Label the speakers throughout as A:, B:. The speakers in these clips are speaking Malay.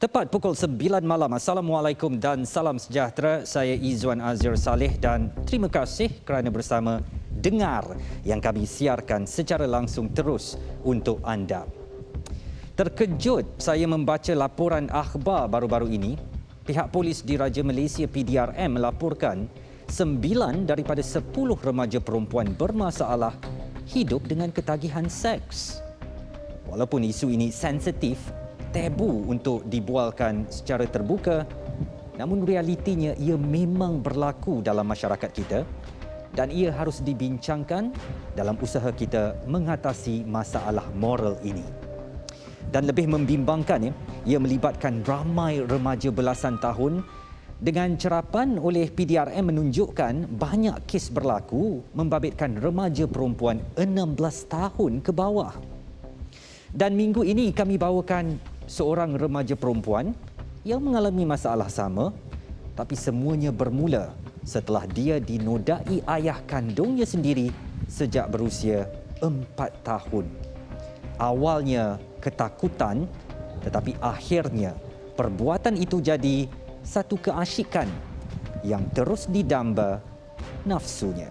A: Tepat pukul 9 malam. Assalamualaikum dan salam sejahtera. Saya Izwan Azir Saleh dan terima kasih kerana bersama dengar yang kami siarkan secara langsung terus untuk anda. Terkejut saya membaca laporan akhbar baru-baru ini. Pihak polis Diraja Malaysia PDRM melaporkan 9 daripada 10 remaja perempuan bermasalah hidup dengan ketagihan seks. Walaupun isu ini sensitif, tabu untuk dibualkan secara terbuka, namun realitinya ia memang berlaku dalam masyarakat kita dan ia harus dibincangkan dalam usaha kita mengatasi masalah moral ini. Dan lebih membimbangkan, ia melibatkan ramai remaja belasan tahun dengan cerapan oleh PDRM menunjukkan banyak kes berlaku membabitkan remaja perempuan 16 tahun ke bawah. Dan minggu ini kami bawakan seorang remaja perempuan yang mengalami masalah sama, tapi semuanya bermula setelah dia dinodai ayah kandungnya sendiri sejak berusia 4 tahun. Awalnya ketakutan, tetapi akhirnya perbuatan itu jadi satu keasyikan yang terus didamba nafsunya.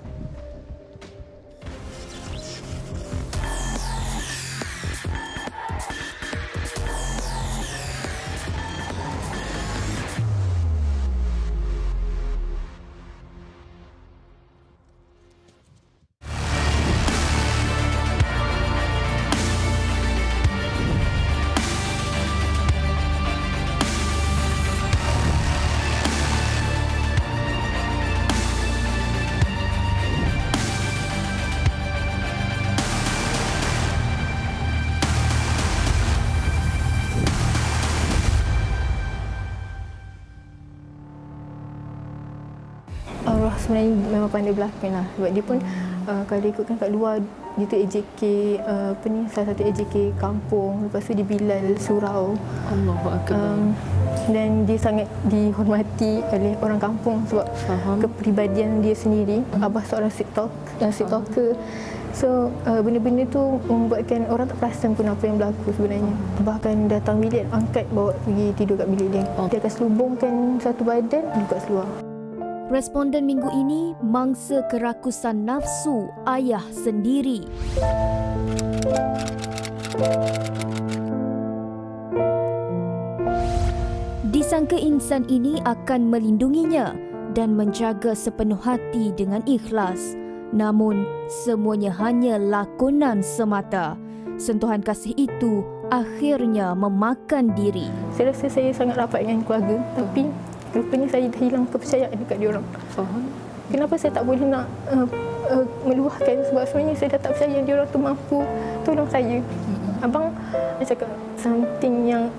B: Arwah sebenarnya memang pandai berlakon lah. Sebab dia pun kalau ikutkan kat luar, dia tu AJK salah satu AJK kampung. Lepas tu dia Bilal surau.
C: Allahu Akbar.
B: Dan dia sangat dihormati oleh orang kampung sebab kepribadian dia sendiri. Abah seorang stalker. So benda-benda tu membuatkan orang tak perasan pun apa yang berlaku sebenarnya. Bahkan datang bilik, angkat bawa pergi tidur kat bilik dia. Dia akan selubungkan satu badan dekat seluar.
D: Responden minggu ini mangsa kerakusan nafsu ayah sendiri. Disangka insan ini akan melindunginya dan menjaga sepenuh hati dengan ikhlas. Namun, semuanya hanya lakonan semata. Sentuhan kasih itu akhirnya memakan diri.
B: Saya rasa saya sangat rapat dengan keluarga, tapi rupanya saya dah hilang kepercayaan dekat diorang. Kenapa saya tak boleh nak meluahkan, sebab sebenarnya saya dah tak percaya diorang tu mampu tolong saya. Abang dia cakap something yang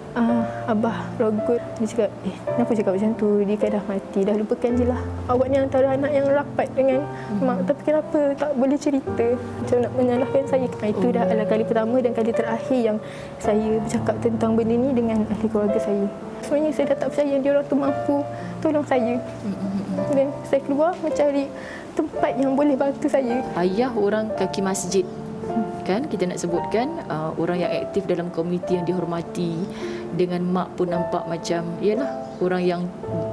B: Abah rogut. Dia cakap, kenapa cakap macam tu? Dia kan dah mati, dah lupakan je lah. Awak ni antara anak yang rapat dengan mak, tapi kenapa tak boleh cerita? Macam nak menyalahkan saya. Itu dah adalah kali pertama dan kali terakhir yang saya bercakap tentang benda ni dengan ahli keluarga saya. Sebenarnya saya dah tak percaya diorang tu mampu tolong saya. Dan saya keluar mencari tempat yang boleh bantu saya.
C: Ayah orang kaki masjid, kan kita nak sebutkan orang yang aktif dalam komuniti yang dihormati. Dengan mak pun nampak macam yalah orang yang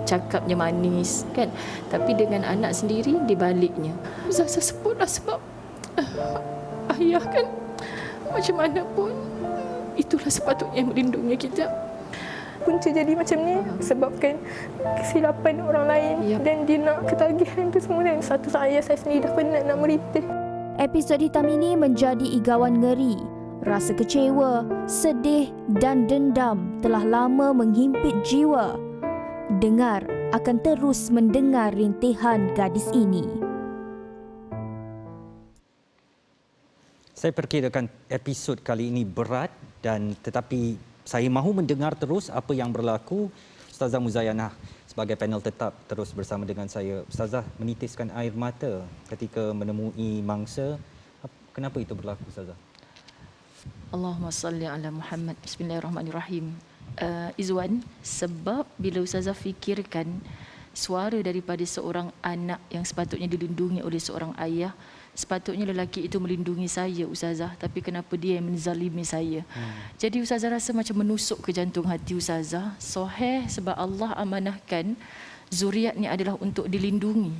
C: cakapnya manis, kan, tapi dengan anak sendiri di baliknya Zaza sebutlah sebab ayah kan macam mana pun itulah sepatutnya melindungi kita.
B: Punca jadi macam ni sebabkan kesilapan orang lain. Dan dia nak ketagihan tu semua, dan satu saya sendiri dah penat nak merintih.
D: Episod hitam ini menjadi igawan ngeri. Rasa kecewa, sedih dan dendam telah lama menghimpit jiwa. Dengar akan terus mendengar rintihan gadis ini.
A: Saya perkirakan episod kali ini berat tetapi saya mahu mendengar terus apa yang berlaku. Ustazah Muzayanah sebagai panel tetap terus bersama dengan saya. Ustazah menitiskan air mata ketika menemui mangsa. Kenapa itu berlaku, Ustazah?
C: Allahumma salli ala Muhammad. Bismillahirrahmanirrahim. Izwan, sebab bila Ustazah fikirkan suara daripada seorang anak yang sepatutnya dilindungi oleh seorang ayah, sepatutnya lelaki itu melindungi saya, Ustazah, tapi kenapa dia yang menzalimi saya? Jadi Ustazah rasa macam menusuk ke jantung hati Ustazah. Sahih sebab Allah amanahkan zuriat ni adalah untuk dilindungi,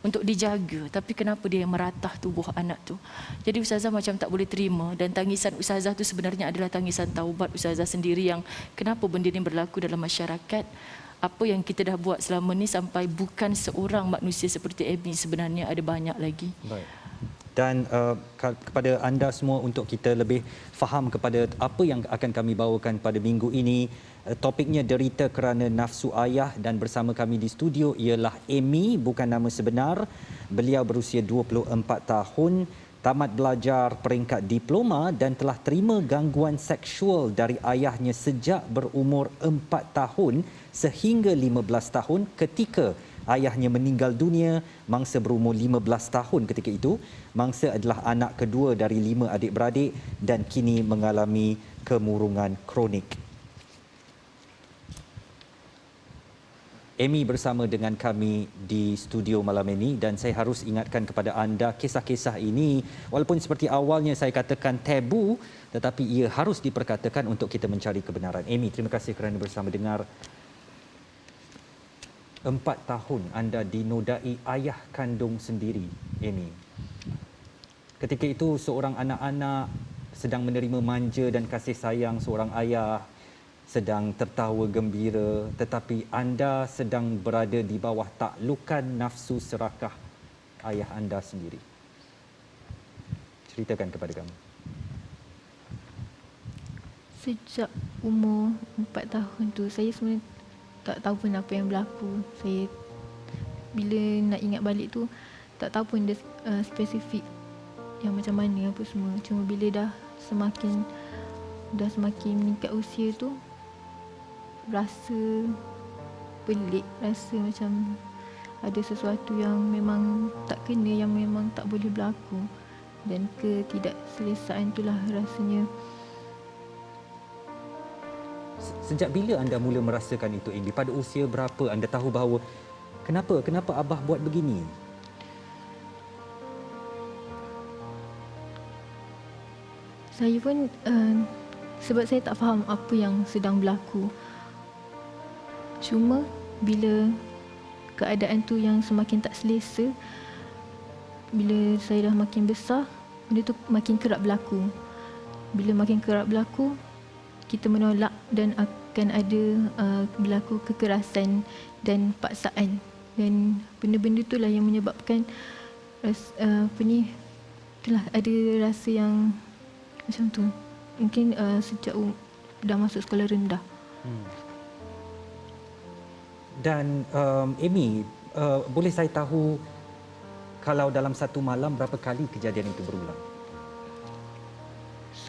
C: untuk dijaga, tapi kenapa dia yang meratah tubuh anak tu? Jadi Ustazah macam tak boleh terima, dan tangisan Ustazah tu sebenarnya adalah tangisan taubat Ustazah sendiri, yang kenapa benda ni berlaku dalam masyarakat. Apa yang kita dah buat selama ni sampai bukan seorang manusia seperti Amy, sebenarnya ada banyak lagi.
A: Baik. Dan kepada anda semua, untuk kita lebih faham kepada apa yang akan kami bawakan pada minggu ini, topiknya derita kerana nafsu ayah, dan bersama kami di studio ialah Amy, bukan nama sebenar. Beliau berusia 24 tahun, tamat belajar peringkat diploma dan telah terima gangguan seksual dari ayahnya sejak berumur 4 tahun sehingga 15 tahun ketika ayahnya meninggal dunia mangsa berumur 15 tahun ketika itu. Mangsa adalah anak kedua dari 5 adik-beradik dan kini mengalami kemurungan kronik. Amy bersama dengan kami di studio malam ini, dan saya harus ingatkan kepada anda, kisah-kisah ini walaupun seperti awalnya saya katakan tabu, tetapi ia harus diperkatakan untuk kita mencari kebenaran. Amy, terima kasih kerana bersama dengar. 4 tahun anda dinodai ayah kandung sendiri, Amy. Ketika itu seorang anak-anak sedang menerima manja dan kasih sayang seorang ayah, sedang tertawa gembira, tetapi anda sedang berada di bawah taklukan nafsu serakah ayah anda sendiri. Ceritakan kepada kami.
B: Sejak umur 4 tahun tu, saya sebenarnya tak tahu pun apa yang berlaku. Saya bila nak ingat balik tu, tak tahu pun dia spesifik yang macam mana apa semua. Cuma bila dah semakin meningkat usia tu, rasa pelik, rasa macam ada sesuatu yang memang tak kena, yang memang tak boleh berlaku. Dan ketidakselesaan itulah rasanya.
A: Sejak bila anda mula merasakan itu, Amy? Pada usia berapa anda tahu bahawa kenapa abah buat begini?
B: Saya pun sebab saya tak faham apa yang sedang berlaku. Cuma bila keadaan tu yang semakin tak selesa, bila saya dah makin besar, benda tu makin kerap berlaku. Bila makin kerap berlaku, kita menolak dan akan ada berlaku kekerasan dan paksaan. Dan benda-benda itulah yang menyebabkan itulah ada rasa yang macam tu. Mungkin sejak dah masuk sekolah rendah.
A: Dan Amy, boleh saya tahu kalau dalam satu malam berapa kali kejadian itu berulang?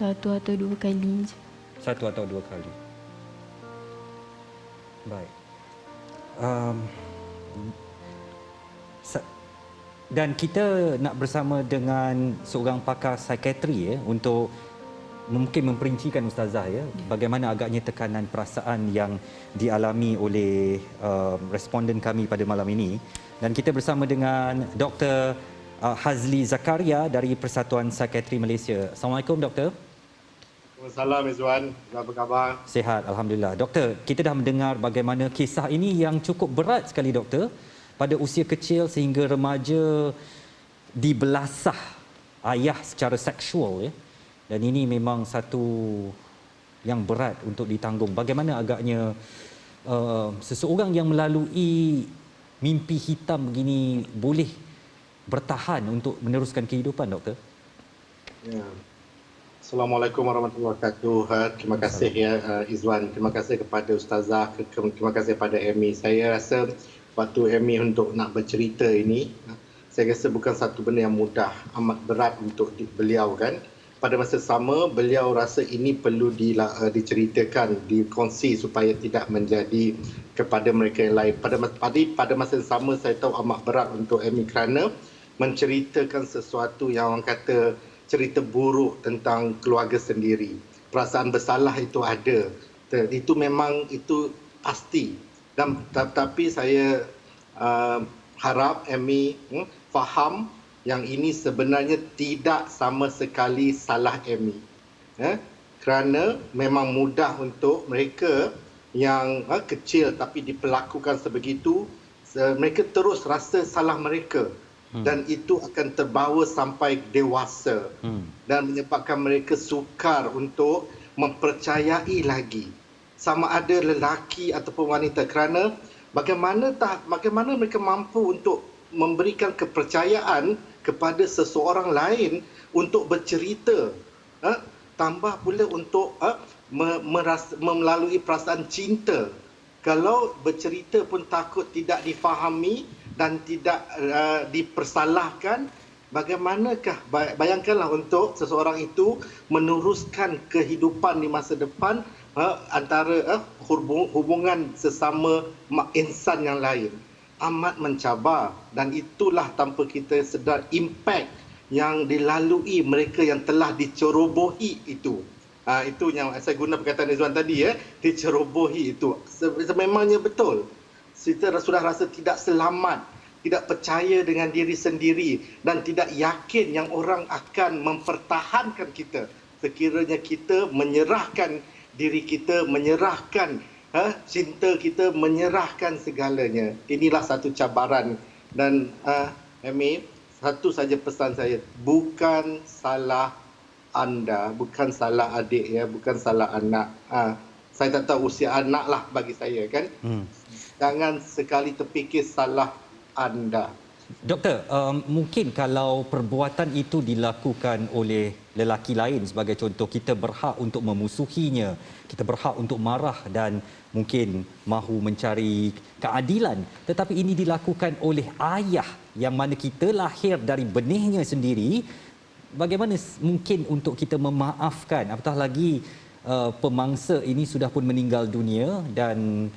B: 1 atau 2 kali je.
A: 1 atau 2 kali. Baik. Dan kita nak bersama dengan seorang pakar psikiatri untuk mungkin memperincikan Ustazah bagaimana agaknya tekanan perasaan yang dialami oleh responden kami pada malam ini. Dan kita bersama dengan Dr. Hazli Zakaria dari Persatuan Psikiatri Malaysia. Assalamualaikum, Doktor.
E: Assalamualaikum, Izwan. Apa khabar?
A: Sihat, Alhamdulillah. Doktor, kita dah mendengar bagaimana kisah ini yang cukup berat sekali, Doktor. Pada usia kecil sehingga remaja dibelasah ayah secara seksual. Dan ini memang satu yang berat untuk ditanggung. Bagaimana agaknya seseorang yang melalui mimpi hitam begini boleh bertahan untuk meneruskan kehidupan, Doktor?
E: Ya. Assalamualaikum warahmatullahi wabarakatuh. Terima kasih Izwan. Terima kasih kepada Ustazah. Terima kasih kepada Amy. Saya rasa waktu Amy untuk nak bercerita ini, saya rasa bukan satu benda yang mudah, amat berat untuk beliau kan. Pada masa sama, beliau rasa ini perlu diceritakan, dikongsi supaya tidak menjadi kepada mereka yang lain. Pada masa yang sama, saya tahu amat berat untuk Amy kerana menceritakan sesuatu yang orang kata cerita buruk tentang keluarga sendiri. Perasaan bersalah itu ada. Itu memang itu pasti. Dan tapi saya harap Amy faham yang ini sebenarnya tidak sama sekali salah Amy. Kerana memang mudah untuk mereka yang kecil tapi diperlakukan sebegitu, mereka terus rasa salah mereka. Dan itu akan terbawa sampai dewasa dan menyebabkan mereka sukar untuk mempercayai lagi sama ada lelaki ataupun wanita, kerana bagaimana mereka mampu untuk memberikan kepercayaan kepada seseorang lain untuk bercerita, tambah pula untuk melalui perasaan cinta. Kalau bercerita pun takut tidak difahami dan tidak dipersalahkan, bagaimanakah, bayangkanlah untuk seseorang itu meneruskan kehidupan di masa depan antara hubungan sesama insan yang lain. Amat mencabar, dan itulah tanpa kita sedar impak yang dilalui mereka yang telah dicerobohi itu. Itu yang saya guna perkataan Izwan tadi, dicerobohi itu. Sememangnya betul. Kita sudah rasa tidak selamat, tidak percaya dengan diri sendiri dan tidak yakin yang orang akan mempertahankan kita sekiranya kita menyerahkan diri kita, menyerahkan cinta kita, menyerahkan segalanya. Inilah satu cabaran. Dan Amy, satu saja pesan saya, bukan salah anda, bukan salah adik, bukan salah anak. Saya tak tahu usia anak lah bagi saya, kan. Jangan sekali terfikir salah anda.
A: Doktor, mungkin kalau perbuatan itu dilakukan oleh lelaki lain sebagai contoh, kita berhak untuk memusuhinya, kita berhak untuk marah dan mungkin mahu mencari keadilan. Tetapi ini dilakukan oleh ayah yang mana kita lahir dari benihnya sendiri. Bagaimana mungkin untuk kita memaafkan, apatah lagi pemangsa ini sudah pun meninggal dunia, dan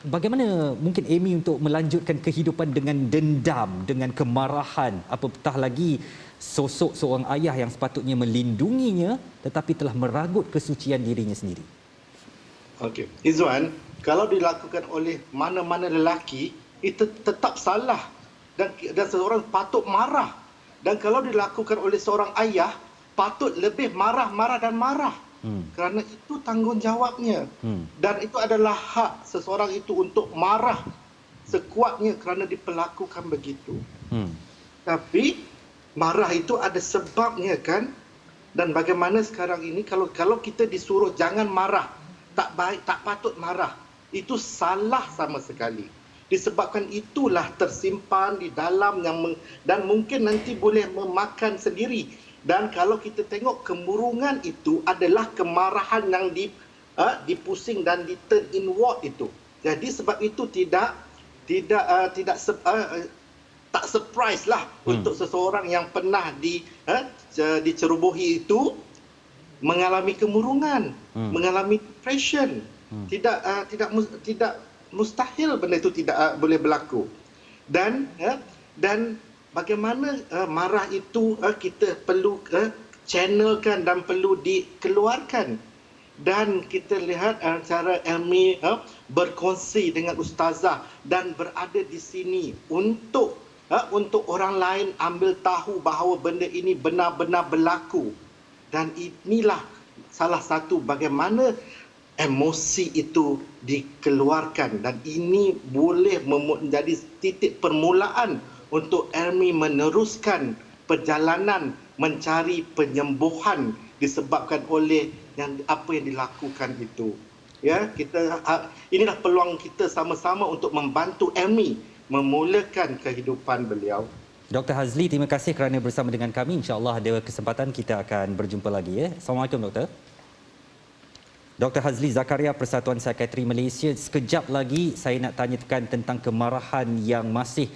A: bagaimana mungkin Amy untuk melanjutkan kehidupan dengan dendam, dengan kemarahan, apatah lagi sosok seorang ayah yang sepatutnya melindunginya tetapi telah meragut kesucian dirinya sendiri.
E: Okey, Izwan, kalau dilakukan oleh mana-mana lelaki, itu tetap salah dan seseorang patut marah. Dan kalau dilakukan oleh seorang ayah, patut lebih marah dan marah. Kerana itu tanggungjawabnya. Dan itu adalah hak seseorang itu untuk marah sekuatnya kerana diperlakukan begitu. Tapi marah itu ada sebabnya, kan? Dan bagaimana sekarang ini kalau kita disuruh jangan marah, tak baik, tak patut marah, itu salah sama sekali. Disebabkan itulah tersimpan di dalam dan mungkin nanti boleh memakan sendiri. Dan kalau kita tengok, kemurungan itu adalah kemarahan yang dipusing dan di-turn inward itu. Jadi sebab itu tak surprise lah untuk seseorang yang pernah dicerobohi itu mengalami kemurungan, mengalami depression. Tidak mustahil benda itu tidak boleh berlaku. Dan bagaimana marah itu kita perlu channelkan dan perlu dikeluarkan. Dan kita lihat cara Amy berkongsi dengan ustazah dan berada di sini untuk orang lain ambil tahu bahawa benda ini benar-benar berlaku. Dan inilah salah satu bagaimana emosi itu dikeluarkan, dan ini boleh menjadi titik permulaan untuk Amy meneruskan perjalanan mencari penyembuhan disebabkan oleh apa yang dilakukan itu. Inilah peluang kita sama-sama untuk membantu Amy memulakan kehidupan beliau.
A: Dr. Hazli, terima kasih kerana bersama dengan kami. InsyaAllah ada kesempatan kita akan berjumpa lagi. Assalamualaikum, Doktor. Dr. Hazli Zakaria, Persatuan Psikiatri Malaysia. Sekejap lagi saya nak tanyakan tentang kemarahan yang masih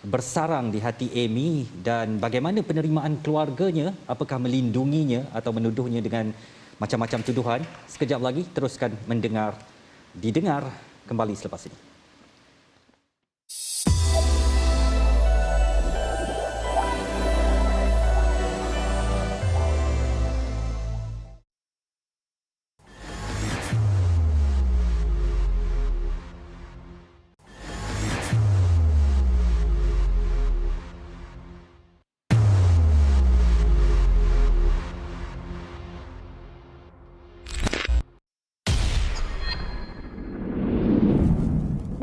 A: bersarang di hati Amy dan bagaimana penerimaan keluarganya, apakah melindunginya atau menuduhnya dengan macam-macam tuduhan. Sekejap lagi teruskan didengar kembali selepas ini.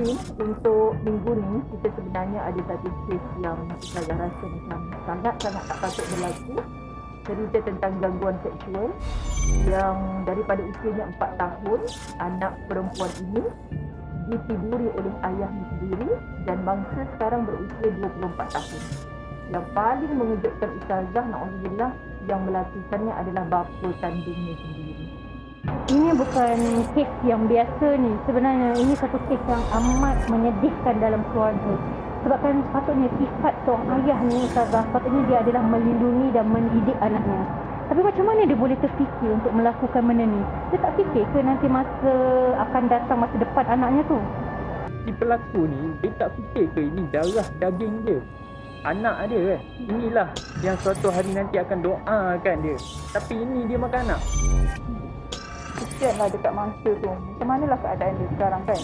C: mungkin untuk minggu ni kita sebenarnya ada satu kes yang saya rasa macam sangat-sangat tak patut berlaku. Cerita tentang gangguan seksual yang daripada usianya 4 tahun, anak perempuan ini ditiduri oleh ayahnya sendiri dan bangsa sekarang berusia 24 tahun. Yang paling mengejutkan ustazah, na'udzubillah, yang melakukannya adalah bapa kandungnya sendiri.
F: Ini bukan kes yang biasa ni. Sebenarnya ini satu kes yang amat menyedihkan dalam keluarga. Sebab kan sepatutnya sifat seorang ayah ni, ustazah, sepatutnya dia adalah melindungi dan mendidik anaknya. Tapi macam mana dia boleh terfikir untuk melakukan benda ni? Dia tak fikir ke nanti masa akan datang masa depan anaknya tu?
G: Si pelaku ni, dia tak fikir ke ini darah daging dia, anak dia kan? Inilah yang suatu hari nanti akan doakan dia. Tapi ini dia makan anak.
H: Kesianlah dekat mangsa tu. Macam manalah keadaan dia sekarang kan?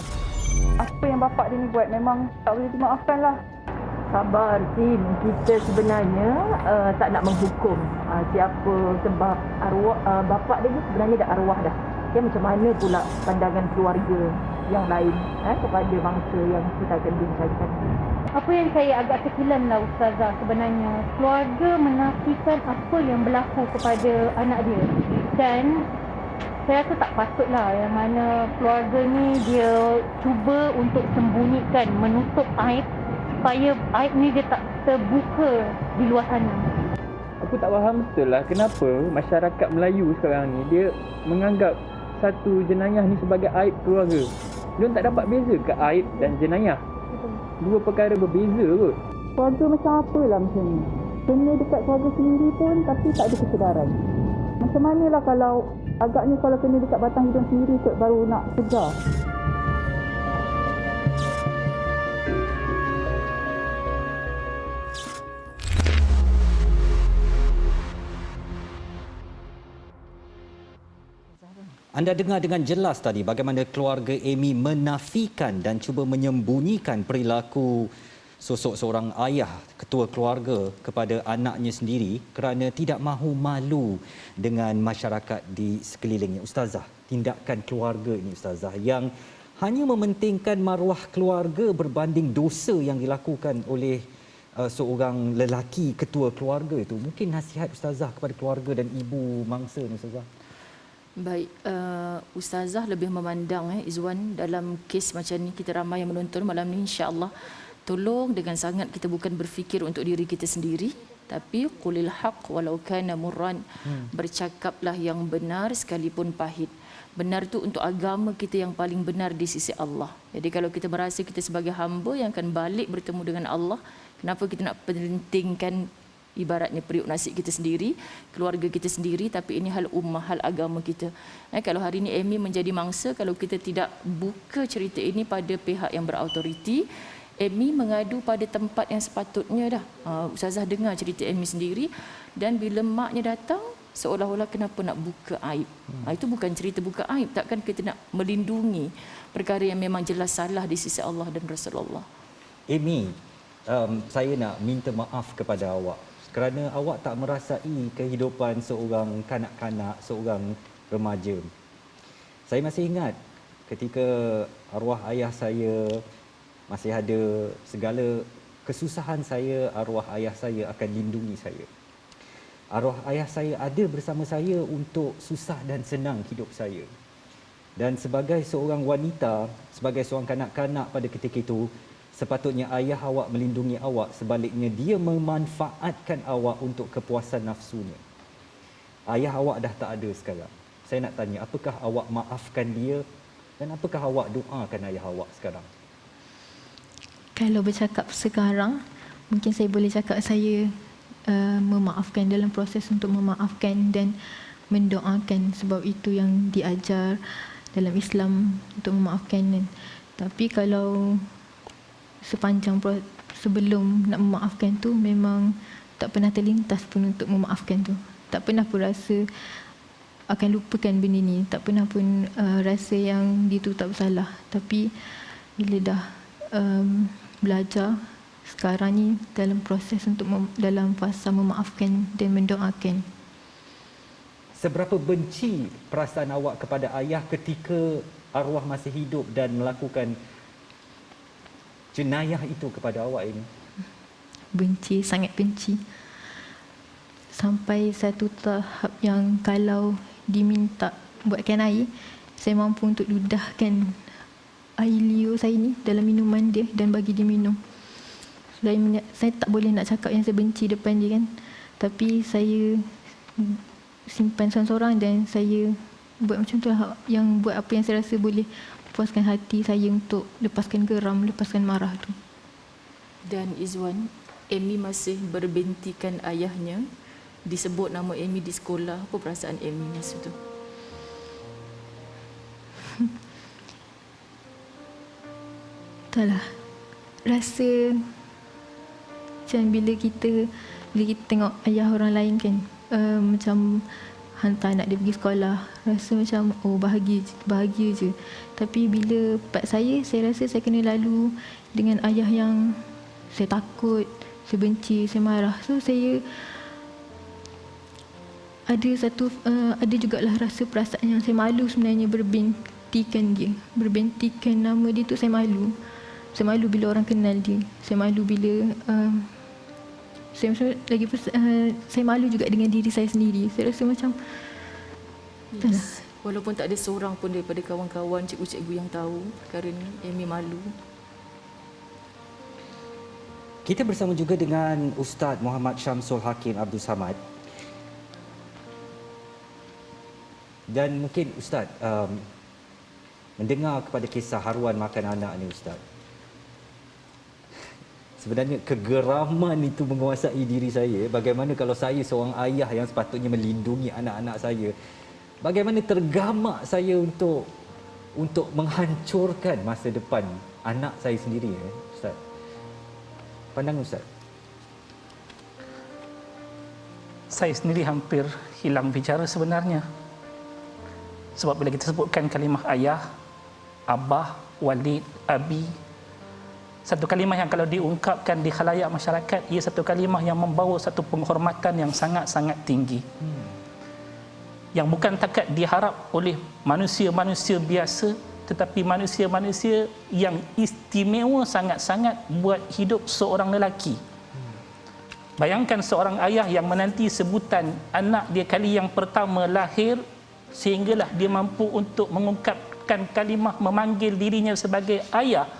H: Apa yang bapak dia ni buat memang tak boleh dimaafkan lah.
C: Sabar, Tim. Kita sebenarnya tak nak menghukum siapa, sebab arwah bapa dia ni sebenarnya dah arwah dah. Ya, macam mana pula pandangan keluarga yang lain kepada bangsa yang kita akan bincangkan.
F: Apa yang saya agak kekilan lah ustazah sebenarnya, keluarga menafikan apa yang berlaku kepada anak dia. Dan saya rasa tak patutlah yang mana keluarga ni dia cuba untuk sembunyikan, menutup aib supaya aib ni dia tak terbuka di luar sana.
G: Aku tak faham betul lah kenapa masyarakat Melayu sekarang ni dia menganggap satu jenayah ni sebagai aib keluarga. Dia tak dapat beza ke aib dan jenayah. Dua perkara berbeza kot.
H: Keluarga macam apa lah macam ni? Kena dekat keluarga sendiri pun tapi tak ada kesedaran. Macam manalah kalau agaknya kalau kena dekat batang hidung sendiri kot baru nak segar.
A: Anda dengar dengan jelas tadi bagaimana keluarga Amy menafikan dan cuba menyembunyikan perilaku sosok seorang ayah, ketua keluarga kepada anaknya sendiri kerana tidak mahu malu dengan masyarakat di sekelilingnya. Ustazah, tindakan keluarga ini ustazah yang hanya mementingkan maruah keluarga berbanding dosa yang dilakukan oleh seorang lelaki ketua keluarga itu. Mungkin nasihat ustazah kepada keluarga dan ibu mangsa ni ustazah.
C: Baik, ustazah lebih memandang Izwan dalam kes macam ni, kita ramai yang menonton malam ni, insya-Allah tolong dengan sangat kita bukan berfikir untuk diri kita sendiri, tapi qulil haq walau kana murran. Bercakaplah yang benar sekalipun pahit. Benar tu untuk agama kita yang paling benar di sisi Allah. Jadi kalau kita merasa kita sebagai hamba yang akan balik bertemu dengan Allah, kenapa kita nak pentingkan ibaratnya periuk nasi kita sendiri, keluarga kita sendiri, tapi ini hal ummah, hal agama kita. Kalau hari ini Amy menjadi mangsa, kalau kita tidak buka cerita ini pada pihak yang berautoriti, Amy mengadu pada tempat yang sepatutnya dah. Ustazah dengar cerita Amy sendiri, dan bila maknya datang, seolah-olah kenapa nak buka aib. Itu bukan cerita buka aib, takkan kita nak melindungi perkara yang memang jelas salah di sisi Allah dan Rasulullah.
A: Amy, saya nak minta maaf kepada awak kerana awak tak merasai kehidupan seorang kanak-kanak, seorang remaja. Saya masih ingat ketika arwah ayah saya masih ada, segala kesusahan saya, arwah ayah saya akan lindungi saya. Arwah ayah saya ada bersama saya untuk susah dan senang hidup saya. Dan sebagai seorang wanita, sebagai seorang kanak-kanak pada ketika itu, sepatutnya ayah awak melindungi awak, sebaliknya dia memanfaatkan awak untuk kepuasan nafsunya. Ayah awak dah tak ada sekarang. Saya nak tanya, apakah awak maafkan dia dan apakah awak doakan ayah awak sekarang?
B: Kalau bercakap sekarang, mungkin saya boleh cakap saya memaafkan, dalam proses untuk memaafkan dan mendoakan, sebab itu yang diajar dalam Islam untuk memaafkan. Tapi kalau sepanjang sebelum nak memaafkan tu memang tak pernah terlintas pun untuk memaafkan tu. Tak pernah pun rasa akan lupakan benda ni. Tak pernah pun rasa yang dia tu tak bersalah. Tapi bila dah belajar sekarang ni dalam proses untuk dalam fasa memaafkan dan mendoakan.
A: Seberapa benci perasaan awak kepada ayah ketika arwah masih hidup dan melakukan jenayah itu kepada awak ini?
B: Benci, sangat benci. Sampai satu tahap yang kalau diminta buatkan air, saya mampu untuk ludahkan air liur saya ni dalam minuman dia dan bagi dia minum. Saya tak boleh nak cakap yang saya benci depan dia kan. Tapi saya simpan seorang-seorang dan saya buat macam tu lah, yang buat apa yang saya rasa boleh puaskan hati saya untuk lepaskan geram, lepaskan marah tu.
C: Dan Izwan, Amy masih berbentikan ayahnya, disebut nama Amy di sekolah. Apa perasaan Amy masa tu?
B: Entahlah, rasa macam bila kita tengok ayah orang lain kan, macam hantar anak dia pergi sekolah, rasa macam oh bahagia je. Tapi bila part saya rasa saya kena lalu dengan ayah yang saya takut, saya benci, saya marah. So saya ada jugalah rasa perasaan yang saya malu sebenarnya berbentikan nama dia tu. Saya malu bila orang kenal dia. Saya malu bila saya malu juga dengan diri saya sendiri. Saya rasa macam
C: yes. Walaupun tak ada seorang pun daripada kawan-kawan, cikgu-cikgu yang tahu perkara ni, Amy malu.
A: Kita bersama juga dengan Ustaz Muhammad Syamsul Hakim Abdul Samad. Dan mungkin Ustaz mendengar kepada kisah haruan makan anak ni Ustaz. Sebenarnya kegeraman itu menguasai diri saya. Bagaimana kalau saya seorang ayah yang sepatutnya melindungi anak-anak saya, bagaimana tergamak saya untuk menghancurkan masa depan anak saya sendiri, Ustaz. Pandangan Ustaz.
I: Saya sendiri hampir hilang bicara sebenarnya. Sebab bila kita sebutkan kalimah ayah, abah, walid, abi, satu kalimah yang kalau diungkapkan di khalayak masyarakat, ia satu kalimah yang membawa satu penghormatan yang sangat-sangat tinggi. Yang bukan takat diharap oleh manusia-manusia biasa, tetapi manusia-manusia yang istimewa sangat-sangat buat hidup seorang lelaki. Bayangkan seorang ayah yang menanti sebutan anak dia kali yang pertama lahir, sehinggalah dia mampu untuk mengungkapkan kalimah memanggil dirinya sebagai ayah.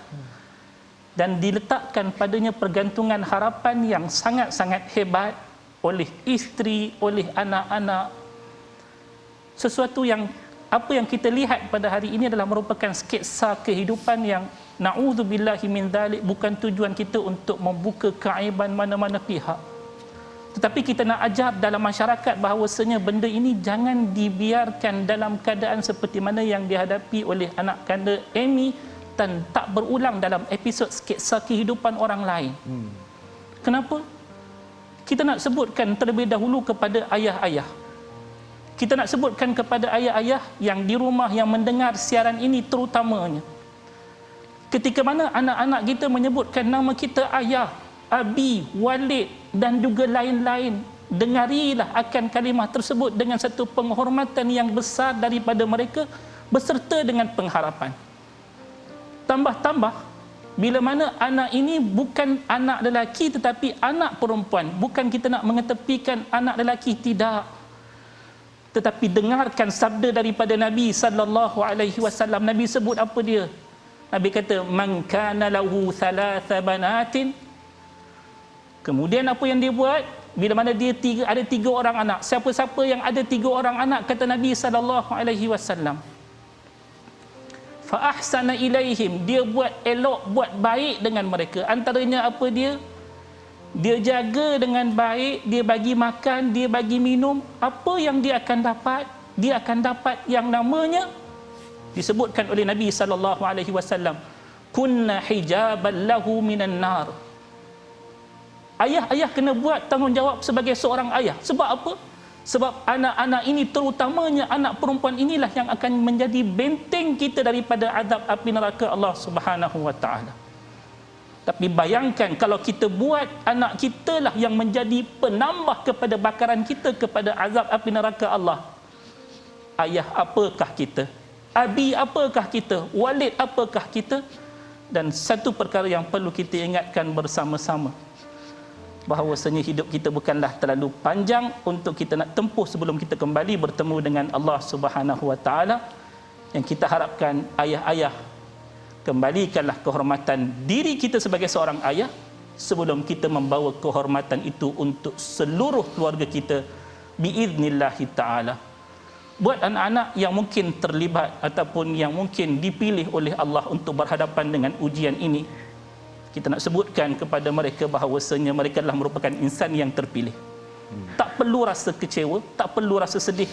I: Dan diletakkan padanya pergantungan harapan yang sangat-sangat hebat oleh isteri, oleh anak-anak. Sesuatu yang apa yang kita lihat pada hari ini adalah merupakan sketsa kehidupan yang na'udzubillahi min dzalik, bukan tujuan kita untuk membuka keaiban mana-mana pihak. Tetapi kita nak ajar dalam masyarakat bahawasanya benda ini jangan dibiarkan dalam keadaan seperti mana yang dihadapi oleh anak kanda Amy, dan tak berulang dalam episod sketsa kehidupan orang lain. Kenapa? Kita nak sebutkan terlebih dahulu kepada ayah-ayah. Kita nak sebutkan kepada ayah-ayah yang di rumah yang mendengar siaran ini terutamanya. Ketika mana anak-anak kita menyebutkan nama kita ayah, abi, walid dan juga lain-lain, dengarilah akan kalimah tersebut dengan satu penghormatan yang besar daripada mereka beserta dengan pengharapan. Tambah-tambah, bila mana anak ini bukan anak lelaki tetapi anak perempuan. Bukan kita nak mengetepikan anak lelaki, tidak. Tetapi dengarkan sabda daripada Nabi SAW. Nabi sebut apa dia? Nabi kata, man kana lahu thalatha banatin. Kemudian apa yang dia buat? Bila mana dia ada 3 orang anak. Siapa-siapa yang ada 3 orang anak, kata Nabi SAW, fa ahsana ilaihim, dia buat elok, buat baik dengan mereka. Antaranya apa dia? Dia jaga dengan baik, dia bagi makan, dia bagi minum. Apa yang dia akan dapat? Dia akan dapat yang namanya disebutkan oleh Nabi SAW, kunna hijaban lahu minan nar. Ayah-ayah kena buat tanggungjawab sebagai seorang ayah. Sebab apa? Sebab anak-anak ini, terutamanya anak perempuan inilah yang akan menjadi benteng kita daripada azab api neraka Allah Subhanahu wa taala. Tapi bayangkan kalau kita buat anak kita lah yang menjadi penambah kepada bakaran kita kepada azab api neraka Allah. Ayah apakah kita? Abi apakah kita? Walid apakah kita? Dan satu perkara yang perlu kita ingatkan bersama-sama, bahawasanya hidup kita bukanlah terlalu panjang untuk kita nak tempuh sebelum kita kembali bertemu dengan Allah Subhanahu Wa Taala. Yang kita harapkan, ayah-ayah, kembalikanlah kehormatan diri kita sebagai seorang ayah sebelum kita membawa kehormatan itu untuk seluruh keluarga kita biiznillahi ta'ala. Buat anak-anak yang mungkin terlibat ataupun yang mungkin dipilih oleh Allah untuk berhadapan dengan ujian ini, kita nak sebutkan kepada mereka bahawasanya mereka adalah merupakan insan yang terpilih. Tak perlu rasa kecewa, tak perlu rasa sedih,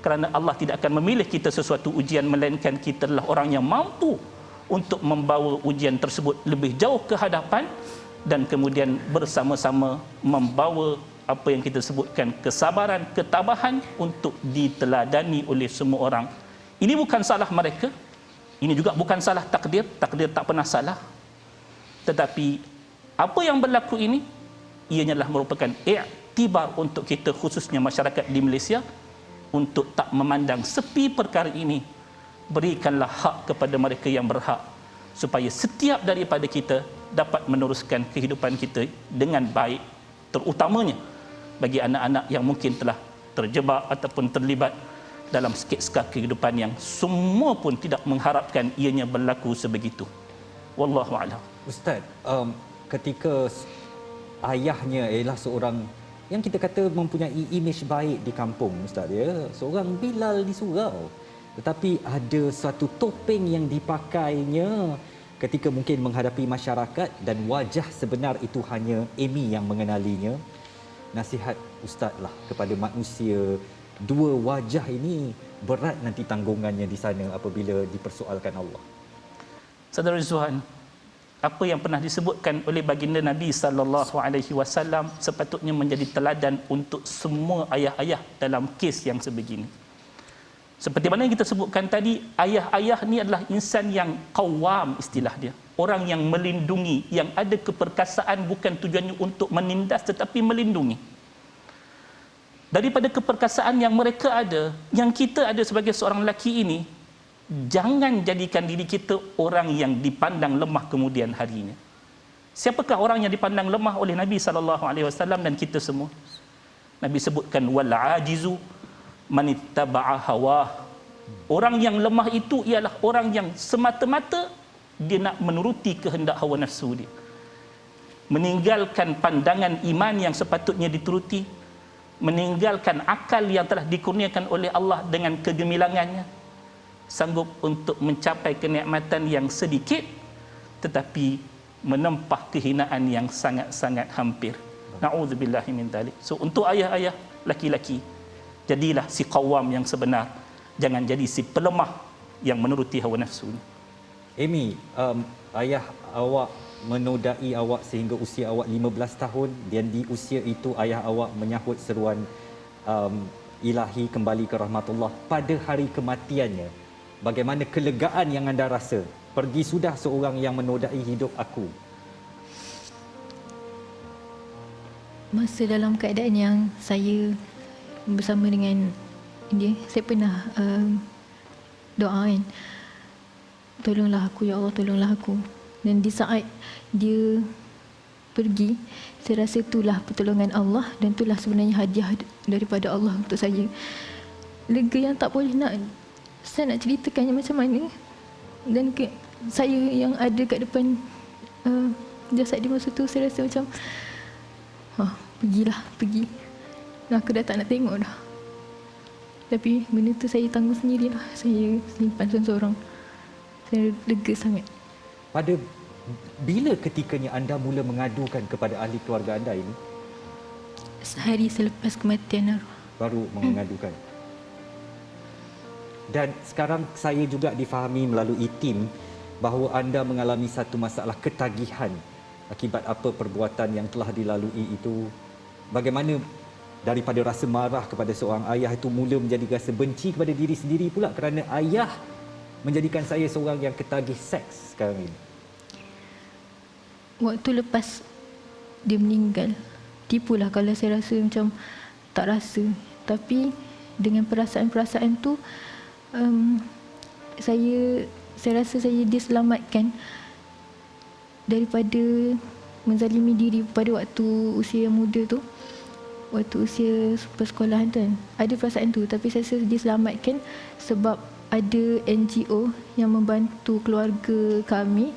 I: kerana Allah tidak akan memilih kita sesuatu ujian, melainkan kita adalah orang yang mampu untuk membawa ujian tersebut lebih jauh ke hadapan dan kemudian bersama-sama membawa apa yang kita sebutkan kesabaran, ketabahan untuk diteladani oleh semua orang. Ini bukan salah mereka, ini juga bukan salah takdir, takdir tak pernah salah. Tetapi apa yang berlaku ini, ianya adalah merupakan iktibar untuk kita, khususnya masyarakat di Malaysia, untuk tak memandang sepi perkara ini. Berikanlah hak kepada mereka yang berhak, supaya setiap daripada kita dapat meneruskan kehidupan kita dengan baik, terutamanya bagi anak-anak yang mungkin telah terjebak ataupun terlibat dalam sikit-sekat kehidupan yang semua pun tidak mengharapkan ianya berlaku sebegitu. Wallahu a'lam.
A: Ustaz, ketika ayahnya ialah seorang yang kita kata mempunyai imej baik di kampung, Ustaz, ya, seorang Bilal di surau, tetapi ada satu topeng yang dipakainya ketika mungkin menghadapi masyarakat dan wajah sebenar itu hanya Amy yang mengenalinya. Nasihat Ustaz lah kepada manusia, dua wajah ini berat nanti tanggungannya di sana apabila dipersoalkan Allah.
I: Saudara Zuhan, apa yang pernah disebutkan oleh baginda Nabi SAW sepatutnya menjadi teladan untuk semua ayah-ayah dalam kes yang sebegini. Seperti mana yang kita sebutkan tadi, ayah-ayah ni adalah insan yang qawwam, istilah dia. Orang yang melindungi, yang ada keperkasaan bukan tujuannya untuk menindas tetapi melindungi. Daripada keperkasaan yang mereka ada, yang kita ada sebagai seorang lelaki ini, jangan jadikan diri kita orang yang dipandang lemah kemudian harinya. Siapakah orang yang dipandang lemah oleh Nabi SAW dan kita semua? Nabi sebutkan wal ajizu manittaba'a hawah. Orang yang lemah itu ialah orang yang semata-mata dia nak menuruti kehendak hawa nafsu dia, meninggalkan pandangan iman yang sepatutnya dituruti, meninggalkan akal yang telah dikurniakan oleh Allah dengan kegemilangannya, sanggup untuk mencapai kenikmatan yang sedikit tetapi menempah kehinaan yang sangat-sangat hampir. Na'udzubillahi min dzalik. So untuk ayah-ayah laki-laki, jadilah si qawam yang sebenar, jangan jadi si pelemah yang menuruti hawa nafsu.
A: Amy, ayah awak menodai awak sehingga usia awak 15 tahun dan di usia itu ayah awak menyahut seruan ilahi kembali ke rahmatullah. Pada hari kematiannya, bagaimana kelegaan yang anda rasa? Pergi sudah seorang yang menodai hidup aku.
B: Masa dalam keadaan yang saya bersama dengan dia, saya pernah doa kan, tolonglah aku ya Allah, tolonglah aku. Dan di saat dia pergi, saya rasa itulah pertolongan Allah dan itulah sebenarnya hadiah daripada Allah untuk saya. Lega yang tak boleh saya nak ceritakannya macam mana. Dan saya yang ada kat depan jasad dia masa tu, saya rasa macam pergi. Aku dah tak nak tengok dah. Tapi benda tu saya tanggung sendirilah. Saya simpan seorang-seorang. Saya lega sangat.
A: Pada bila ketikanya anda mula mengadukan kepada ahli keluarga anda ini?
B: Sehari selepas kematian arwah.
A: Baru mengadukan. Dan sekarang saya juga difahami melalui tim bahawa anda mengalami satu masalah ketagihan akibat apa perbuatan yang telah dilalui itu. Bagaimana daripada rasa marah kepada seorang ayah itu mula menjadi rasa benci kepada diri sendiri pula kerana ayah menjadikan saya seorang yang ketagih seks sekarang ini.
B: Waktu lepas dia meninggal, tipulah kalau saya rasa macam tak rasa. Tapi dengan perasaan-perasaan tu, saya rasa saya diselamatkan daripada menzalimi diri pada waktu usia yang muda tu, waktu usia persekolahan tu kan, ada perasaan tu. Tapi saya rasa diselamatkan sebab ada NGO yang membantu keluarga kami.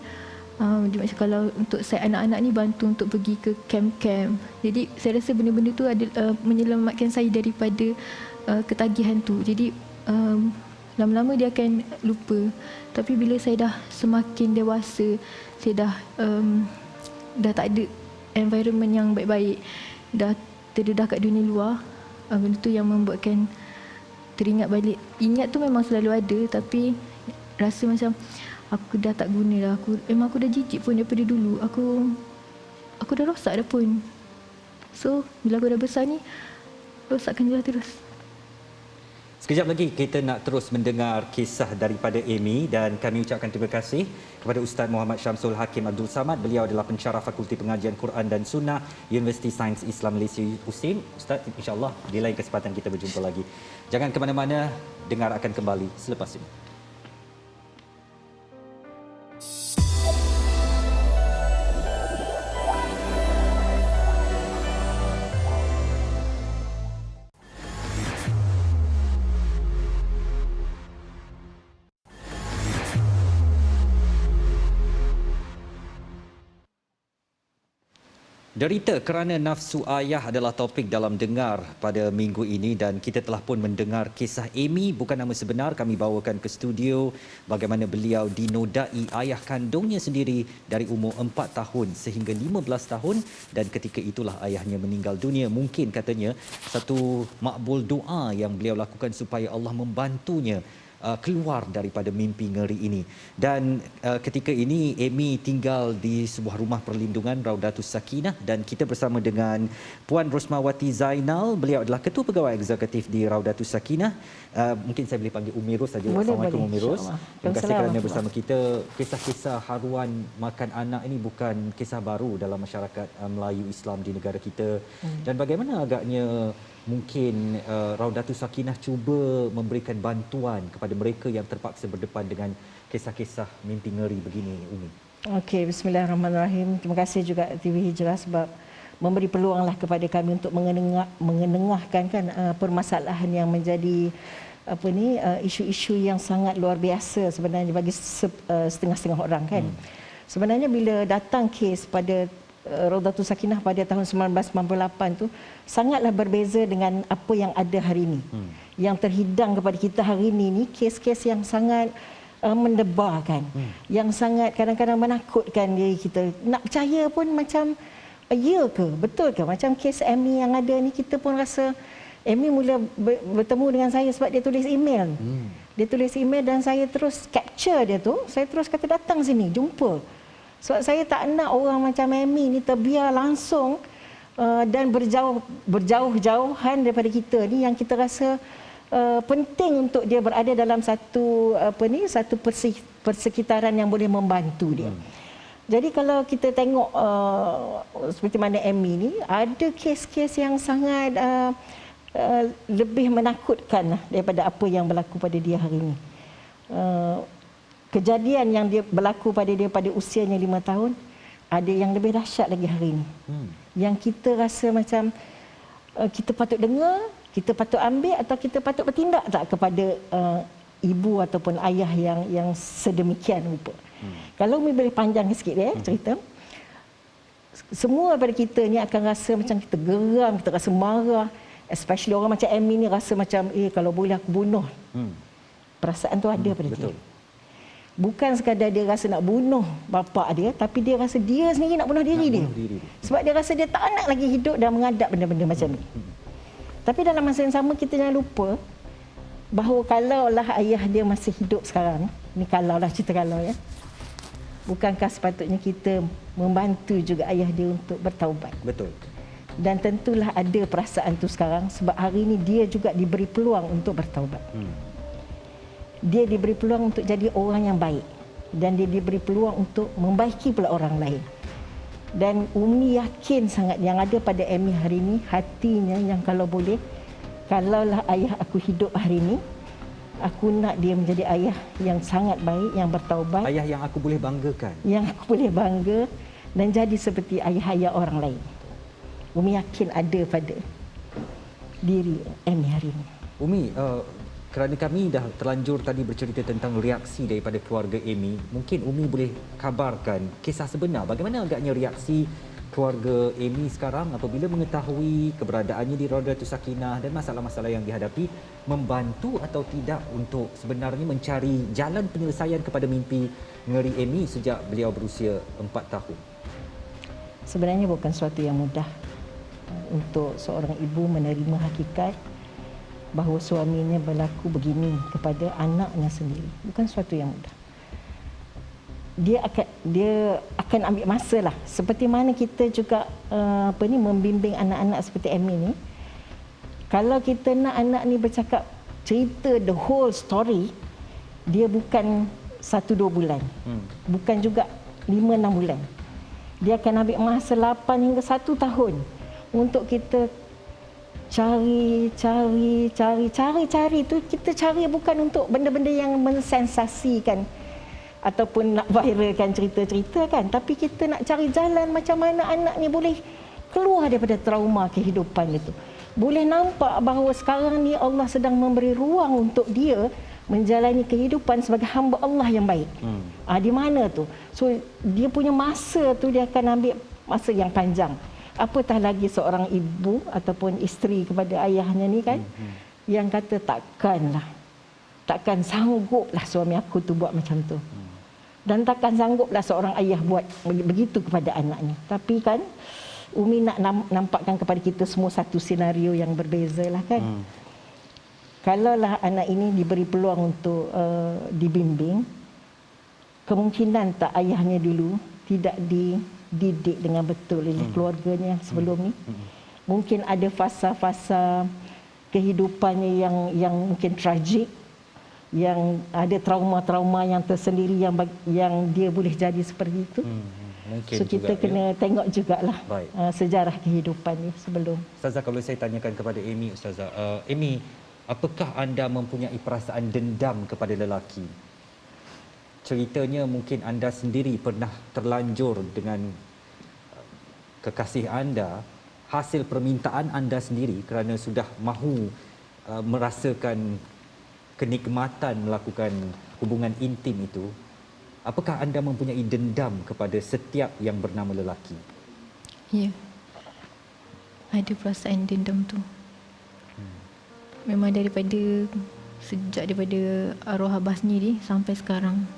B: Dia macam kalau untuk saya anak-anak ni bantu untuk pergi ke camp-camp. Jadi saya rasa benda-benda tu ada menyelamatkan saya daripada ketagihan tu. Jadi lama-lama dia akan lupa. Tapi bila saya dah semakin dewasa, saya dah tak ada environment yang baik-baik, dah terdedah kat dunia luar, benda tu yang membuatkan teringat balik. Ingat tu memang selalu ada, tapi rasa macam aku dah tak guna dah. Memang aku dah jijik pun daripada dulu. Aku dah rosak dah pun. So bila aku dah besar ni, rosakkan je lah terus.
A: Sekejap lagi kita nak terus mendengar kisah daripada Amy dan kami ucapkan terima kasih kepada Ustaz Muhammad Syamsul Hakim Abdul Samad. Beliau adalah pensyarah Fakulti Pengajian Quran dan Sunnah Universiti Sains Islam Malaysia USIM. Ustaz, insya-Allah di lain kesempatan kita berjumpa lagi. Jangan ke mana-mana, dengar akan kembali selepas ini. Derita kerana nafsu ayah adalah topik dalam Dengar pada minggu ini dan kita telah pun mendengar kisah Amy, bukan nama sebenar. Kami bawakan ke studio bagaimana beliau dinodai ayah kandungnya sendiri dari umur 4 tahun sehingga 15 tahun dan ketika itulah ayahnya meninggal dunia. Mungkin katanya satu makbul doa yang beliau lakukan supaya Allah membantunya keluar daripada mimpi ngeri ini. Dan ketika ini Amy tinggal di sebuah rumah perlindungan Raudatus Sakinah dan kita bersama dengan Puan Rosmawati Zainal. Beliau adalah Ketua Pegawai Eksekutif di Raudatus Sakinah. Mungkin saya boleh panggil Umi Ros saja. Assalamualaikum Umi Ros. Terima kasih kerana bersama kita. Kisah-kisah haruan makan anak ini bukan kisah baru dalam masyarakat Melayu Islam di negara kita. Dan bagaimana agaknya mungkin Raudatus Sakinah cuba memberikan bantuan kepada mereka yang terpaksa berdepan dengan kisah-kisah mimpi ngeri begini, Umi.
J: Okey, bismillahirrahmanirrahim. Terima kasih juga TV Hijrah sebab memberi peluanglah kepada kami untuk mengenengahkan permasalahan yang menjadi isu-isu yang sangat luar biasa sebenarnya bagi setengah-setengah orang kan. Sebenarnya bila datang kes pada Raudatus Sakinah pada tahun 1998 tu sangatlah berbeza dengan apa yang ada hari ini. Yang terhidang kepada kita hari ini ni kes-kes yang sangat mendebarkan, yang sangat kadang-kadang menakutkan diri kita. Nak percaya pun macam ya ke? Betul ke? Macam kes Amy yang ada ni kita pun rasa Amy mula bertemu dengan saya sebab dia tulis email. Dia tulis email dan saya terus capture dia tu, saya terus kata datang sini, jumpa. Sebab saya tak nak orang macam Amy ni terbiar langsung dan berjauh-jauhan daripada kita ni yang kita rasa penting untuk dia berada dalam satu persekitaran yang boleh membantu dia. Jadi kalau kita tengok seperti mana Amy ni, ada kes-kes yang sangat lebih menakutkan daripada apa yang berlaku pada dia hari ini. Kejadian yang dia berlaku pada dia pada usianya 5 tahun, ada yang lebih dahsyat lagi hari ini. Yang kita rasa macam kita patut dengar, kita patut ambil atau kita patut bertindak tak kepada ibu ataupun ayah yang sedemikian rupa. Kalau Umi boleh panjang sikit cerita. Semua daripada kita ni akan rasa macam kita geram, kita rasa marah. Especially orang macam Amy ni rasa macam kalau boleh aku bunuh. Perasaan tu ada pada dia. Bukan sekadar dia rasa nak bunuh bapa dia, tapi dia rasa dia sendiri nak bunuh diri dia. Sebab dia rasa dia tak nak lagi hidup dan menghadap benda-benda macam ni. Tapi dalam masa yang sama kita jangan lupa bahawa kalaulah ayah dia masih hidup sekarang, ni kalaulah cerita kalau ya. Bukankah sepatutnya kita membantu juga ayah dia untuk bertaubat?
A: Betul.
J: Dan tentulah ada perasaan tu sekarang sebab hari ini dia juga diberi peluang untuk bertaubat. Dia diberi peluang untuk jadi orang yang baik dan dia diberi peluang untuk membaiki pula orang lain. Dan Umi yakin sangat yang ada pada Amy hari ini, hatinya yang kalau boleh, kalaulah ayah aku hidup hari ini, aku nak dia menjadi ayah yang sangat baik, yang bertaubat.
A: Ayah yang aku boleh banggakan.
J: Yang aku boleh bangga dan jadi seperti ayah-ayah orang lain. Umi yakin ada pada diri Amy hari ini.
A: Umi, kerana kami dah terlanjur tadi bercerita tentang reaksi daripada keluarga Amy, mungkin Umi boleh kabarkan kisah sebenar bagaimana agaknya reaksi keluarga Amy sekarang apabila mengetahui keberadaannya di Raudatus Sakinah dan masalah-masalah yang dihadapi, membantu atau tidak untuk sebenarnya mencari jalan penyelesaian kepada mimpi ngeri Amy sejak beliau berusia 4 tahun.
J: Sebenarnya bukan suatu yang mudah untuk seorang ibu menerima hakikat bahawa suaminya berlaku begini kepada anaknya sendiri. Bukan suatu yang mudah. Dia akan ambil masa lah. Seperti mana kita juga membimbing anak-anak seperti Amy ni. Kalau kita nak anak ni bercakap cerita the whole story, dia bukan 1-2 bulan. Bukan juga 5-6 bulan. Dia akan ambil masa 8 hingga 1 tahun untuk kita cari tu. Kita cari bukan untuk benda-benda yang mensensasikan ataupun nak viralkan cerita-cerita kan, tapi kita nak cari jalan macam mana anak ni boleh keluar daripada trauma kehidupan itu. Boleh nampak bahawa sekarang ni Allah sedang memberi ruang untuk dia menjalani kehidupan sebagai hamba Allah yang baik. Di mana tu? So dia punya masa tu dia akan ambil masa yang panjang. Apatah lagi seorang ibu ataupun isteri kepada ayahnya ni kan, yang kata takkan sangguplah suami aku tu buat macam tu. Dan takkan sangguplah seorang ayah buat begitu kepada anaknya. Tapi kan Umi nak nampakkan kepada kita semua satu senario yang berbeza lah kan. Kalaulah anak ini diberi peluang untuk dibimbing, kemungkinan tak ayahnya dulu tidak dididik dengan betul oleh keluarganya sebelum ni. Mungkin ada fasa-fasa kehidupannya yang mungkin tragik, yang ada trauma-trauma yang tersendiri yang dia boleh jadi seperti itu. So kita juga, kena tengok jugalah sejarah kehidupan ni sebelum.
A: Ustazah, kalau saya tanyakan kepada Amy, Ustazah, Amy, apakah anda mempunyai perasaan dendam kepada lelaki? Ceritanya mungkin anda sendiri pernah terlanjur dengan kekasih anda, hasil permintaan anda sendiri kerana sudah mahu merasakan kenikmatan melakukan hubungan intim itu. Apakah anda mempunyai dendam kepada setiap yang bernama lelaki?
B: Ya. Ada perasaan dendam tu. Memang sejak daripada arwah abah sendiri sampai sekarang.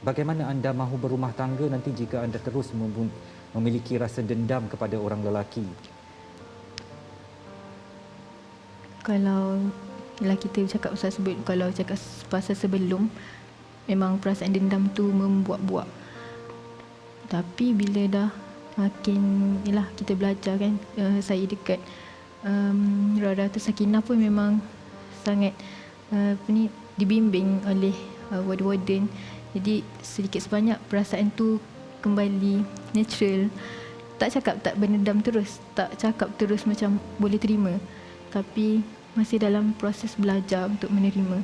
A: Bagaimana anda mahu berumah tangga nanti jika anda terus memiliki rasa dendam kepada orang lelaki?
B: Kalau kita cakap kalau cakap pasal sebelum, memang perasaan dendam tu membuat-buat. Tapi bila dah makin kita belajar kan, saya dekat Raudatus Sakinah pun memang sangat dibimbing oleh warden. Jadi sedikit sebanyak perasaan tu kembali natural. Tak cakap tak berdendam terus, tak cakap terus macam boleh terima, tapi masih dalam proses belajar untuk menerima.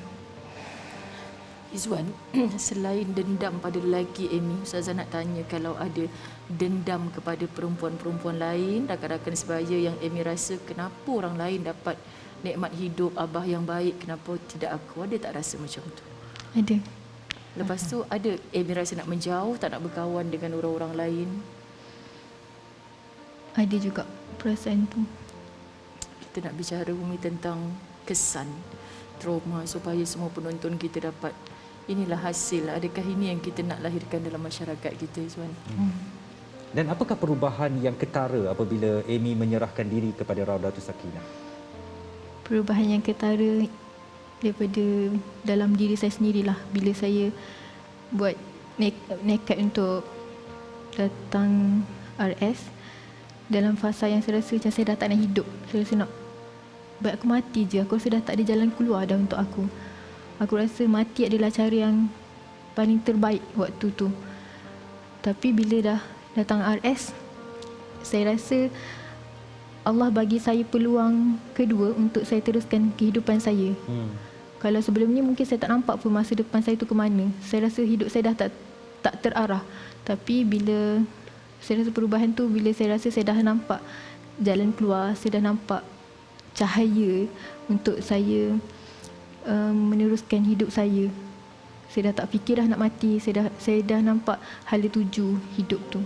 C: Izwan, selain dendam pada lelaki Amy, Ustazah nak tanya kalau ada dendam kepada perempuan-perempuan lain, rakan-rakan sebaya yang Amy rasa kenapa orang lain dapat nikmat hidup abah yang baik, kenapa tidak aku? Ada tak rasa macam tu?
B: Ada.
C: Lepas tu ada Amy rasa nak menjauh, tak nak berkawan dengan orang-orang lain?
B: Ada juga perasaan tu.
C: Kita nak bicara Umi tentang kesan trauma supaya semua penonton kita dapat, inilah hasil, adakah ini yang kita nak lahirkan dalam masyarakat kita, Izwan?
A: Dan apakah perubahan yang ketara apabila Amy menyerahkan diri kepada Raudatus Sakinah?
B: Perubahan yang ketara daripada dalam diri saya sendirilah. Bila saya buat nekat untuk datang RS, dalam fasa yang saya rasa macam saya dah tak nak hidup. Saya rasa nak baik aku mati je. Aku rasa dah tak ada jalan keluar dah untuk aku. Aku rasa mati adalah cara yang paling terbaik waktu tu. Tapi bila dah datang RS, saya rasa Allah bagi saya peluang kedua untuk saya teruskan kehidupan saya. Kalau sebelum ni mungkin saya tak nampak pun masa depan saya tu ke mana. Saya rasa hidup saya dah tak terarah. Tapi bila saya rasa perubahan tu, bila saya rasa saya dah nampak jalan keluar, saya dah nampak cahaya untuk saya meneruskan hidup saya. Saya dah tak fikir dah nak mati, saya dah nampak hala tuju hidup tu.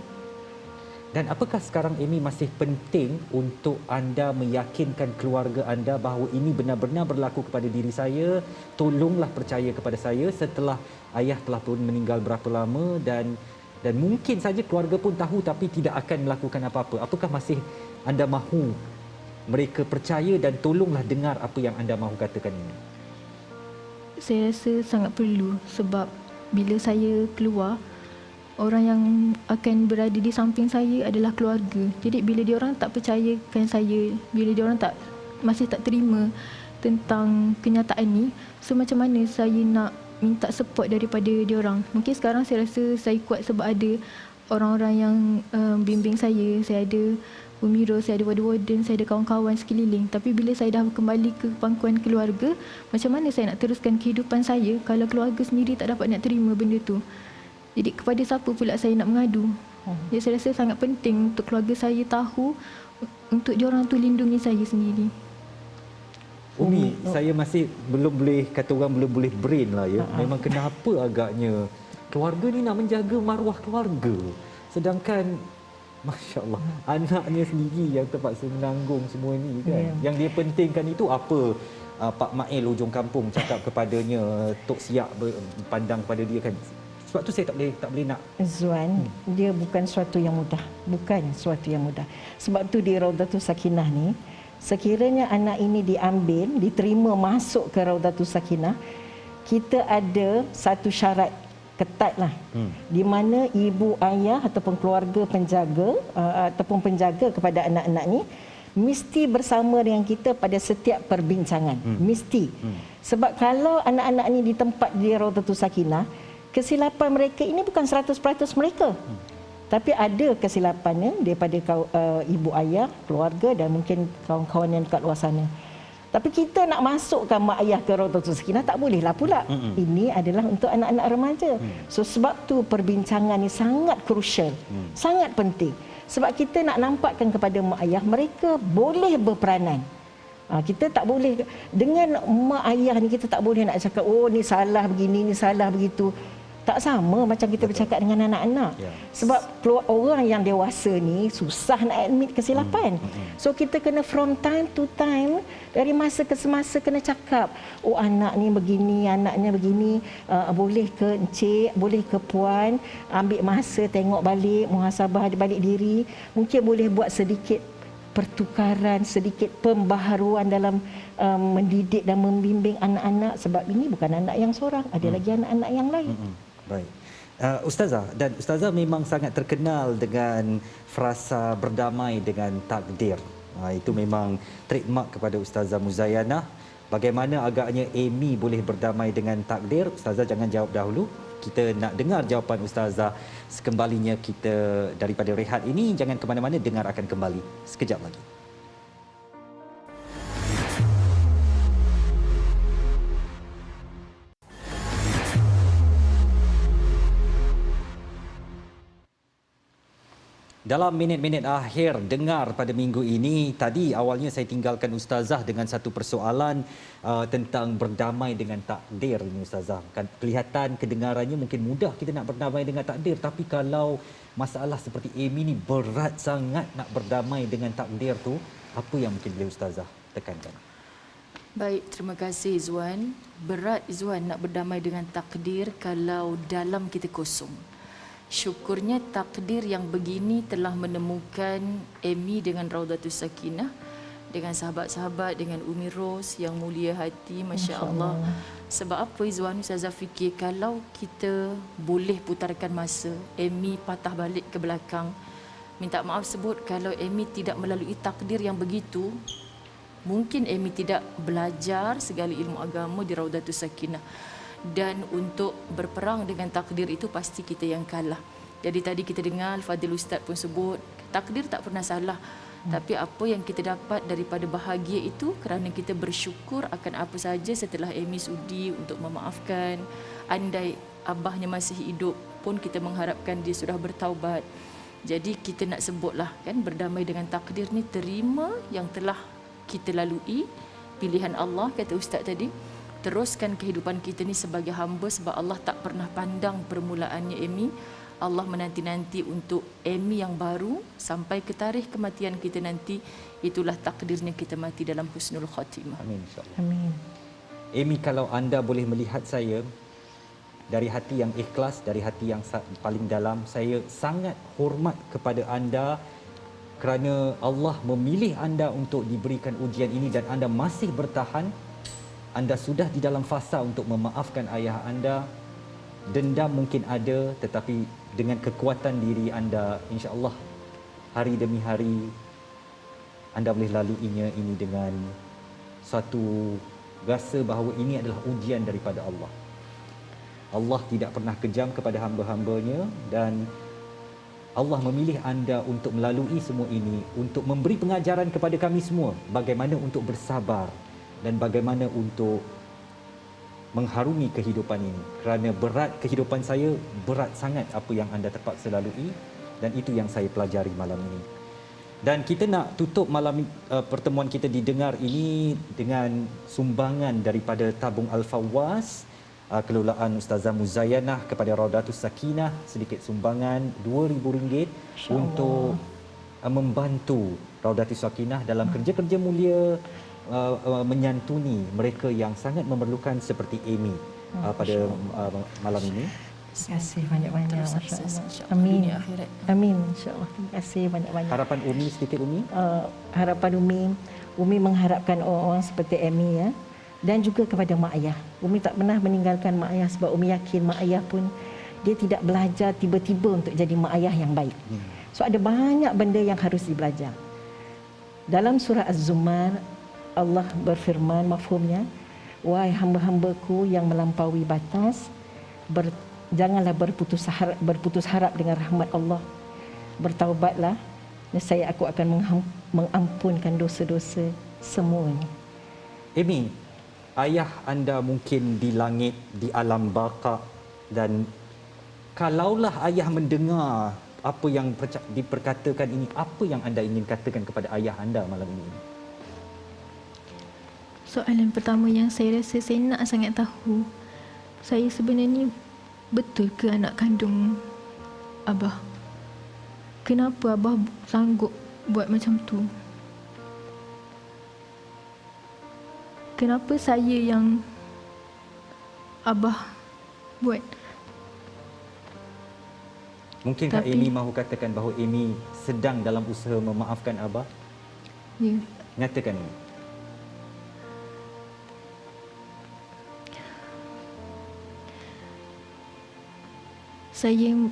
A: Dan apakah sekarang Amy masih penting untuk anda meyakinkan keluarga anda bahawa ini benar-benar berlaku kepada diri saya, tolonglah percaya kepada saya setelah ayah telah pun meninggal berapa lama dan mungkin saja keluarga pun tahu tapi tidak akan melakukan apa-apa. Apakah masih anda mahu mereka percaya dan tolonglah dengar apa yang anda mahu katakan ini?
B: Saya rasa sangat perlu sebab bila saya keluar, orang yang akan berada di samping saya adalah keluarga. Jadi bila diorang tak percayakan saya, bila diorang masih tak terima tentang kenyataan ni, so macam mana saya nak minta support daripada diorang? Mungkin sekarang saya rasa saya kuat sebab ada orang-orang yang bimbing saya. Saya ada Umiro, saya ada warden, saya ada kawan-kawan sekeliling. Tapi bila saya dah kembali ke pangkuan keluarga, macam mana saya nak teruskan kehidupan saya kalau keluarga sendiri tak dapat nak terima benda tu? Jadi kepada siapa pula saya nak mengadu? Jadi saya rasa sangat penting untuk keluarga saya tahu, untuk diorang tu lindungi saya sendiri.
A: Umi, saya masih belum boleh, kata orang belum boleh brain lah ya. Memang kenapa agaknya keluarga ni nak menjaga maruah keluarga. Sedangkan Masya Allah, anaknya sendiri yang terpaksa menanggung semua ni kan. Yang dia pentingkan itu apa? Pak Mail ujung kampung cakap kepadanya, Tok Siak pandang pada dia kan. Sebab tu saya tak boleh nak.
J: Zuan, dia bukan suatu yang mudah. Bukan suatu yang mudah. Sebab tu di Raudatus Sakinah ni, sekiranya anak ini diambil, diterima masuk ke Raudatus Sakinah, kita ada satu syarat ketatlah. Di mana ibu, ayah ataupun keluarga penjaga ataupun penjaga kepada anak-anak ni mesti bersama dengan kita pada setiap perbincangan. Mesti. Sebab kalau anak-anak ni di tempat di Raudatus Sakinah, kesilapan mereka ini bukan 100% mereka. Tapi ada kesilapannya daripada ibu ayah, keluarga dan mungkin kawan-kawan yang dekat luar sana. Tapi kita nak masukkan mak ayah ke Raudatus Sakinah tak bolehlah pula. Ini adalah untuk anak-anak remaja. So sebab tu perbincangan ni sangat krusial, sangat penting. Sebab kita nak nampakkan kepada mak ayah mereka boleh berperanan. Kita tak boleh dengan mak ayah ni, kita tak boleh nak cakap oh ni salah begini, ni salah begitu. Tak sama macam kita bercakap dengan anak-anak. Sebab orang yang dewasa ni susah nak admit kesilapan. So kita kena from time to time, dari masa ke semasa kena cakap, oh anak ni begini, anaknya begini, boleh ke encik, boleh ke puan, ambil masa tengok balik, muhasabah balik diri, mungkin boleh buat sedikit pertukaran, sedikit pembaharuan dalam mendidik dan membimbing anak-anak. Sebab ini bukan anak yang seorang, ada lagi anak-anak yang lain.
A: Baik. Ustazah, dan Ustazah memang sangat terkenal dengan frasa berdamai dengan takdir. Itu memang trademark kepada Ustazah Muzayanah. Bagaimana agaknya Amy boleh berdamai dengan takdir? Ustazah jangan jawab dahulu. Kita nak dengar jawapan Ustazah sekembalinya kita daripada rehat ini. Jangan ke mana-mana, dengar akan kembali sekejap lagi. Dalam minit-minit akhir dengar pada minggu ini, tadi awalnya saya tinggalkan Ustazah dengan satu persoalan tentang berdamai dengan takdir ini Ustazah. Kan kelihatan kedengarannya mungkin mudah kita nak berdamai dengan takdir, tapi kalau masalah seperti Amy ni berat sangat nak berdamai dengan takdir tu, apa yang mungkin boleh Ustazah tekankan?
C: Baik, terima kasih Izwan. Berat Izwan nak berdamai dengan takdir kalau dalam kita kosong. Syukurnya takdir yang begini telah menemukan Amy dengan Raudatus Sakinah, dengan sahabat-sahabat, dengan Umi Ros yang mulia hati, Masya Allah. Sebab apa Izwan, Ustazah fikir kalau kita boleh putarkan masa, Amy patah balik ke belakang, minta maaf sebut kalau Amy tidak melalui takdir yang begitu, mungkin Amy tidak belajar segala ilmu agama di Raudatus Sakinah. Dan untuk berperang dengan takdir itu pasti kita yang kalah. Jadi tadi kita dengar Fadil Ustaz pun sebut, takdir tak pernah salah. Tapi apa yang kita dapat daripada bahagia itu kerana kita bersyukur akan apa saja setelah Amy sudi untuk memaafkan. Andai abahnya masih hidup pun kita mengharapkan dia sudah bertaubat. Jadi kita nak sebutlah kan, berdamai dengan takdir ni, terima yang telah kita lalui, pilihan Allah kata Ustaz tadi. Teruskan kehidupan kita ni sebagai hamba, sebab Allah tak pernah pandang permulaannya Amy. Allah menanti-nanti untuk Amy yang baru sampai ke tarikh kematian kita nanti. Itulah takdirnya kita mati dalam husnul khatimah.
A: Amin, insyaAllah.
J: Amin.
A: Amy, kalau anda boleh melihat saya dari hati yang ikhlas, dari hati yang paling dalam, saya sangat hormat kepada anda kerana Allah memilih anda untuk diberikan ujian ini dan anda masih bertahan. Anda sudah di dalam fasa untuk memaafkan ayah anda. Dendam mungkin ada, tetapi dengan kekuatan diri anda, insya-Allah hari demi hari anda boleh laluinya ini dengan satu rasa bahawa ini adalah ujian daripada Allah. Allah tidak pernah kejam kepada hamba-hambanya dan Allah memilih anda untuk melalui semua ini, untuk memberi pengajaran kepada kami semua bagaimana untuk bersabar dan bagaimana untuk mengharungi kehidupan ini. Kerana berat kehidupan saya, berat sangat apa yang anda terpaksa lalui, dan itu yang saya pelajari malam ini. Dan kita nak tutup malam pertemuan kita didengar ini dengan sumbangan daripada tabung Al-Fawwas, kelolaan Ustazah Muzayanah kepada Raudatus Sakinah, sedikit sumbangan RM2,000 untuk membantu Raudatus Sakinah dalam kerja-kerja mulia, menyantuni mereka yang sangat memerlukan seperti Amy pada malam ini.
J: Terima kasih banyak-banyak, masya-Allah. Amin. Amin, insya-Allah. Terima kasih banyak-banyak.
A: Harapan Umi sedikit, Umi?
J: Harapan Umi mengharapkan orang-orang seperti Amy ya, dan juga kepada mak ayah. Umi tak pernah meninggalkan mak ayah sebab Umi yakin mak ayah pun dia tidak belajar tiba-tiba untuk jadi mak ayah yang baik. So ada banyak benda yang harus dibelajar. Dalam surah Az-Zumar Allah berfirman, mafhumnya, wahai hamba-hambaku yang melampaui batas, janganlah berputus harap dengan rahmat Allah. Bertaubatlah, nescaya aku akan mengampunkan dosa-dosa semuanya.
A: Amy, ayah anda mungkin di langit, di alam baka, dan kalaulah ayah mendengar apa yang diperkatakan ini, apa yang anda ingin katakan kepada ayah anda malam ini?
B: Soalan pertama yang saya rasa saya nak sangat tahu, saya sebenarnya betul ke anak kandung Abah? Kenapa Abah sanggup buat macam tu? Kenapa saya yang Abah buat?
A: Mungkinkah Amy mahu katakan bahawa Amy sedang dalam usaha memaafkan Abah?
B: Ya.
A: Nyatakan ini.
B: Saya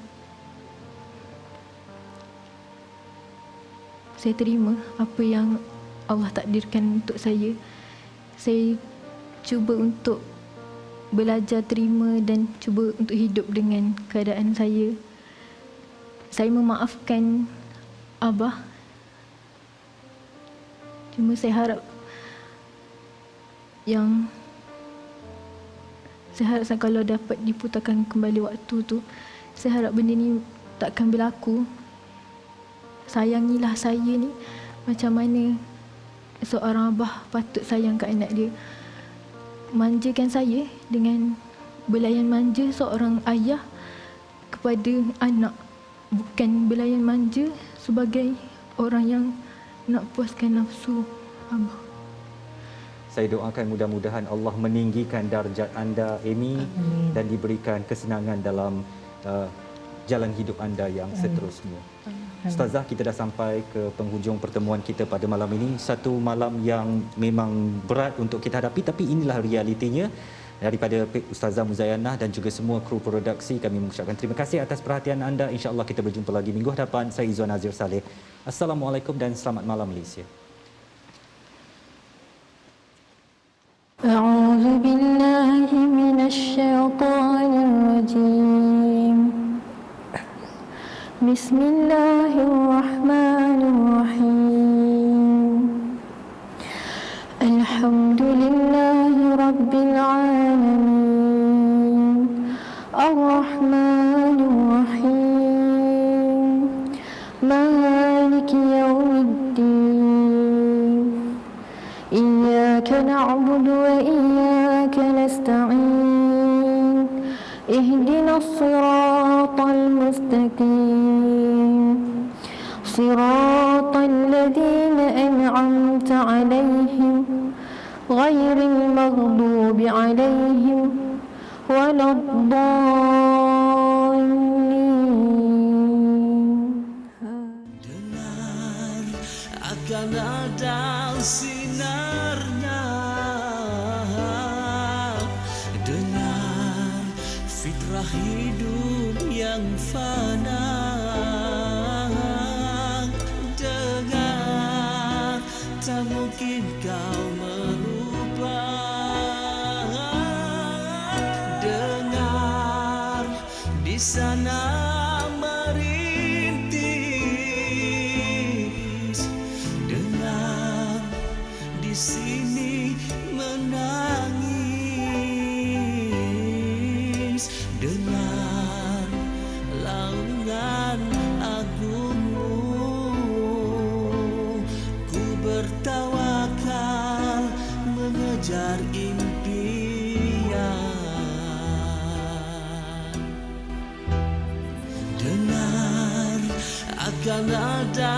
B: terima apa yang Allah takdirkan untuk saya. Saya cuba untuk belajar terima dan cuba untuk hidup dengan keadaan saya. Saya memaafkan Abah. Cuma saya harap kalau dapat diputarkan kembali waktu tu, saya harap benda ni takkan berlaku. Sayangilah saya ni macam mana seorang abah patut sayang kat anak dia. Manjakan saya dengan belayan manja seorang ayah kepada anak. Bukan belayan manja sebagai orang yang nak puaskan nafsu abah.
A: Saya doakan mudah-mudahan Allah meninggikan darjat anda, Amy, dan diberikan kesenangan dalam jalan hidup anda yang seterusnya. Ustazah, kita dah sampai ke penghujung pertemuan kita pada malam ini. Satu malam yang memang berat untuk kita hadapi, tapi inilah realitinya. Daripada Ustazah Muzayanah dan juga semua kru produksi, kami mengucapkan terima kasih atas perhatian anda. InsyaAllah kita berjumpa lagi minggu hadapan. Saya Izwan Azir Saleh. Assalamualaikum dan selamat malam Malaysia.
B: أعوذ بالله من الشيطان الرجيم بسم الله الرحمن الرحيم الحمد لله رب العالمين
K: الصراط المستقيم صراط الذين أنعمت عليهم غير المغضوب عليهم ولا الضالين.
L: Dengar akan ada sinarnya, dengar fitrah hidup yang fana, dengar tak mungkin kau merubah, dengar di sana merintis, dengar di sini menangis, dengar launan agungmu, ku bertawakal mengejar impian. Dengar akan ada